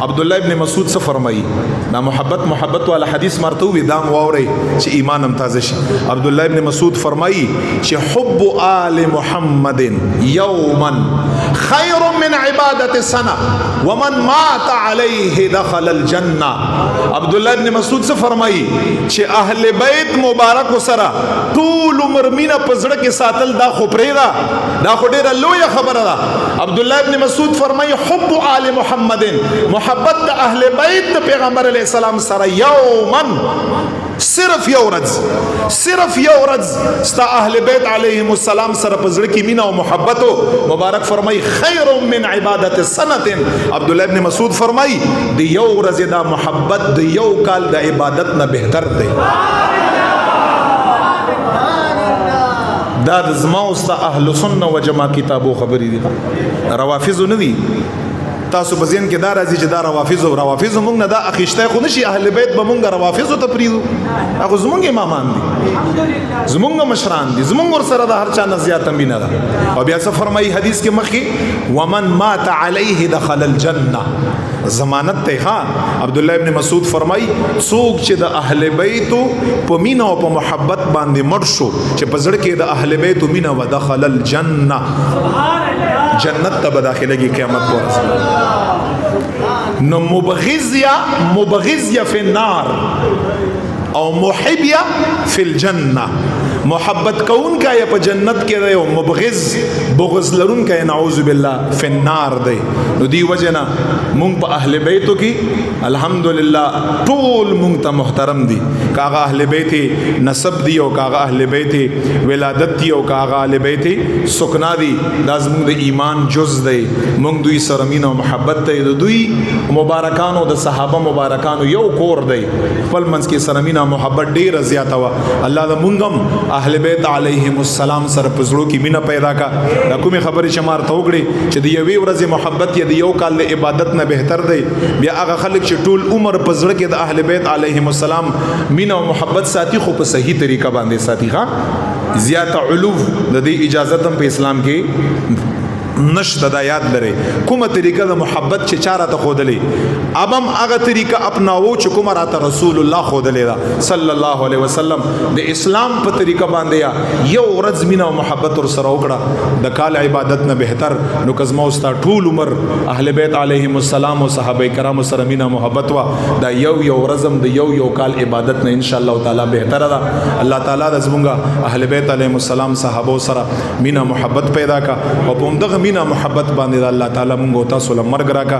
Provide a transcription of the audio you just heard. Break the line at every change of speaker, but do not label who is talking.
عبدالله ابن مسعود سے فرمائی نا محبت والا حدیث مرته وی دام واوري چې ایمان هم تازه شي. عبدالله ابن مسعود فرمائی چې حب آل محمد یوما خیر من عبادت سنه ومن مات علیه دخل الجنه. عبدالله ابن مسعود سے فرمائی چې اهل بیت مبارک سره ټول عمر مینا پزړه کې ساتل دا خو پرېدا دا خو ډیره لویه خبره ده. عبدالله ابن مسعود فرمائی حب آل محمد محبت د اهل بیت د پیغمبر علیه السلام سره یومن صرف یو ورځ ستا اهل بیت علیهم السلام سره په زړه کې مینا او محبت مبارک فرمای خیر من عبادت سنه. عبدالله ابن مسعود فرمای د یو ورځ دا محبت د یو کال د عبادت نه بهتر دی. دا د زما او ستا اهل سنت و جماعت کتابو خبرې دي، روافض نه دي. تاسو په ذهن کې دا راځي چې دا روافض مونږ نه دا اخیشته خو نشي اهل بیت به مونږ روافض ته پریدو. هغه زمونږ امامان دي، زمونږ مشران دي، زمونږ ور سره د هر چا نه زیاته مینه ده. او بیا څه فرمایي حدیث کې مخکې ومن مات علیه دخل الجنه ضمانت ته. ها عبدالله ابن مسعود فرمایي څوک چې د اهل بیتو په مینه او په محبت باندې مړ شو چې په زړه کې د اهل بیتو مینه و دخل الجنه جنت ته به داخلهږي قیامت پر ورځ. نو مبغض یا فی النار او محب یا فی الجنه. محبت کون کا یا په جنت کې دی او مبغض بغض لرون کا نعوذ بالله فی النار دی. نو دی وجنا مونږ په اهل بیتو کې الحمدلله ټول مونږ ته محترم دي، کاغه اهل بیت نسب دی او کاغه اهل بیت ولادت دی او کاغه اهل بیت سکنا دی. دا زموږ د ایمان جز دی. مونږ دوی سره مینه او محبت دی. د دوی مبارکانو د صحابه مبارکانو یو کور دی، خپل منځ کې سره مینه محبت ډیره زیاته وا. الله د مونږم اهل بیت علیهم السلام سره پزړو کې مینه پیدا کا. دا کومه خبرې شمار ته وګړي چې د یوې ورځې محبت یا د یو کال د عبادت نه بهتر دی. بیا هغه خلک چې ټول عمر پزړه کې د اهل بیت علیهم السلام مینه او محبت ساتي خو په صحیح طریقه باندې ساتي. ها زیاته علو د دې اجازه هم په اسلام کې نشته. دا یاد لري کومه طریقه د محبت چې چاره ته خودلې ابم هغه طریقه اپناو چې کومه راته رسول الله خودلې دا صلی الله علیه وسلم د اسلام په طریقه باندې یو ورځ مینا او محبت ور سره وکړه د کال عبادت نه بهتر. نو کزما اوستا ټول عمر اهل بیت علیهم السلام او صحابه کرام سره مینا محبت وا دا یو ورځم د یو کال عبادت نه ان شاء الله تعالی بهتر ده. الله تعالی د زمونږه اهل بیت علیهم السلام صحابه سره مینا محبت پیدا کا او په دغه مینا محبت باندې الله تعالی مونږ او تاسو لمرګ راکا.